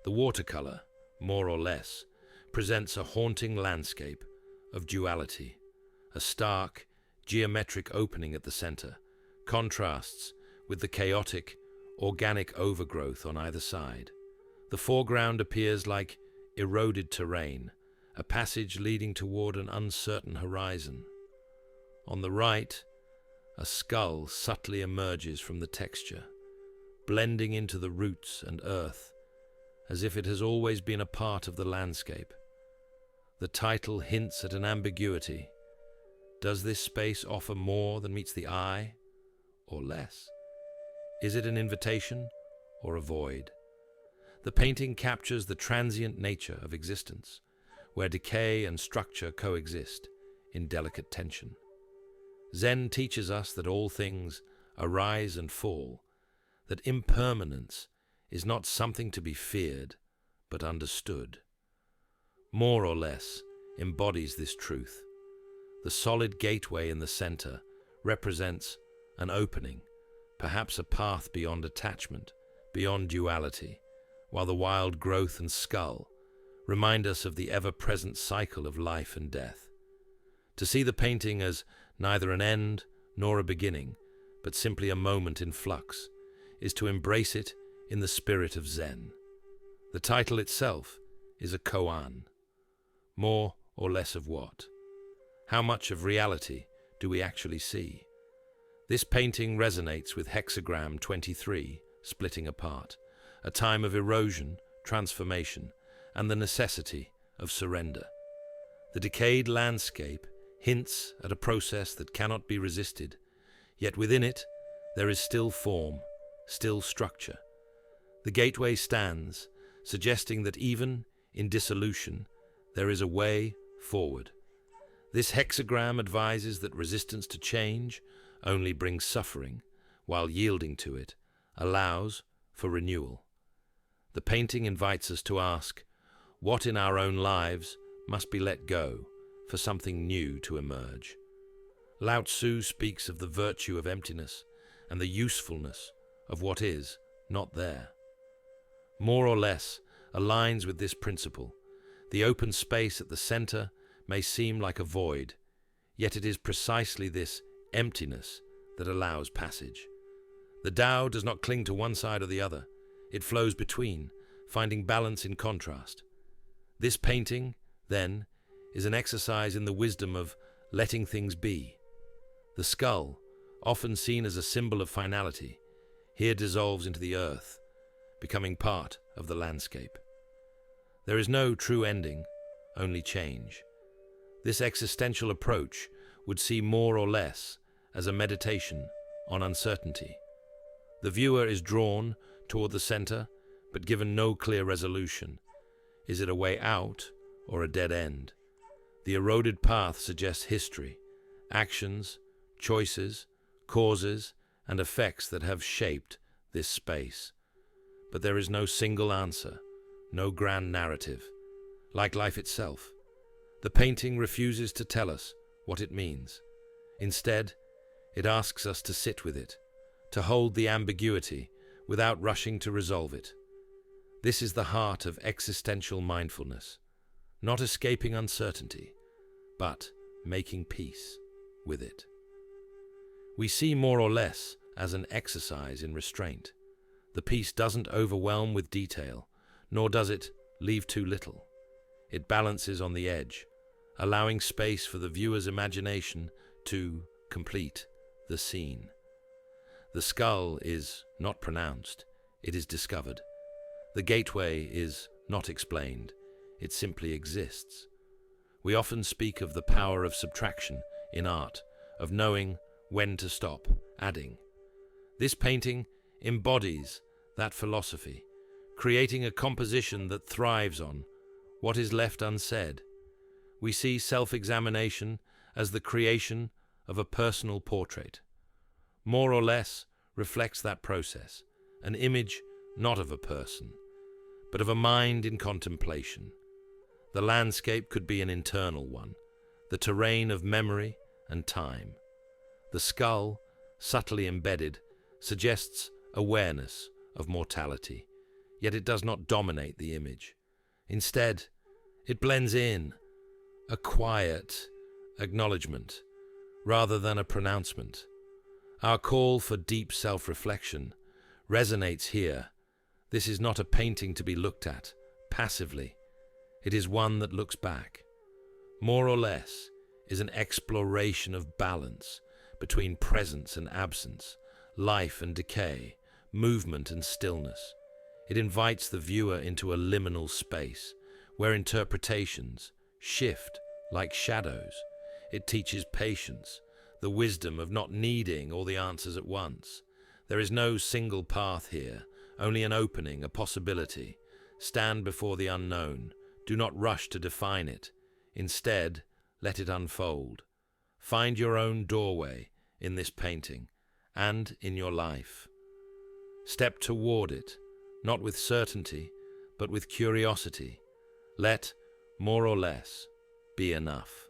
The watercolor, more or less, presents a haunting landscape of duality. A stark, geometric opening at the center contrasts with the chaotic, organic overgrowth on either side. The foreground appears like eroded terrain, a passage leading toward an uncertain horizon. On the right, a skull subtly emerges from the texture, blending into the roots and earth, as if it has always been a part of the landscape. The title hints at an ambiguity. Does this space offer more than meets the eye, or less? Is it an invitation or a void? The painting captures the transient nature of existence, where decay and structure coexist in delicate tension. Zen teaches us that all things arise and fall, that impermanence is not something to be feared, but understood. More or less embodies this truth. The solid gateway in the center represents an opening, perhaps a path beyond attachment, beyond duality, while the wild growth and skull remind us of the ever-present cycle of life and death. To see the painting as neither an end nor a beginning, but simply a moment in flux, is to embrace it in the spirit of Zen. The title itself is a koan. More or less of what? How much of reality do we actually see? This painting resonates with hexagram 23, splitting apart, a time of erosion, transformation, and the necessity of surrender. The decayed landscape hints at a process that cannot be resisted, yet within it there is still form, still structure. The gateway stands, suggesting that even in dissolution there is a way forward. This hexagram advises that resistance to change only brings suffering, while yielding to it allows for renewal. The painting invites us to ask, what in our own lives must be let go for something new to emerge? Lao Tzu speaks of the virtue of emptiness and the usefulness of what is not there. More or less aligns with this principle. The open space at the center may seem like a void, yet it is precisely this emptiness that allows passage. The Tao does not cling to one side or the other. It flows between, finding balance in contrast. This painting, then, is an exercise in the wisdom of letting things be. The skull, often seen as a symbol of finality, here dissolves into the earth, becoming part of the landscape. There is no true ending, only change. This existential approach would see more or less as a meditation on uncertainty. The viewer is drawn toward the center, but given no clear resolution. Is it a way out or a dead end? The eroded path suggests history, actions, choices, causes, and effects that have shaped this space. But there is no single answer, no grand narrative. Like life itself, the painting refuses to tell us what it means. Instead, it asks us to sit with it, to hold the ambiguity without rushing to resolve it. This is the heart of existential mindfulness, not escaping uncertainty, but making peace with it. We see more or less as an exercise in restraint. The piece doesn't overwhelm with detail, nor does it leave too little. It balances on the edge, allowing space for the viewer's imagination to complete the scene. The skull is not pronounced, it is discovered. The gateway is not explained, it simply exists. We often speak of the power of subtraction in art, of knowing when to stop, adding. This painting embodies that philosophy, creating a composition that thrives on what is left unsaid. We see self-examination as the creation of a personal portrait. More or less reflects that process, an image not of a person, but of a mind in contemplation. The landscape could be an internal one, the terrain of memory and time. The skull, subtly embedded, suggests awareness of mortality, yet it does not dominate the image. Instead, it blends in, a quiet acknowledgement rather than a pronouncement. Our call for deep self-reflection resonates here. This is not a painting to be looked at passively. It is one that looks back. More or less is an exploration of balance between presence and absence, life and decay, movement and stillness. It invites the viewer into a liminal space where interpretations shift like shadows. It teaches patience, the wisdom of not needing all the answers at once. There is no single path here, only an opening, a possibility. Stand before the unknown. Do not rush to define it. Instead, let it unfold. Find your own doorway in this painting and in your life. Step toward it, not with certainty, but with curiosity. Let more or less be enough.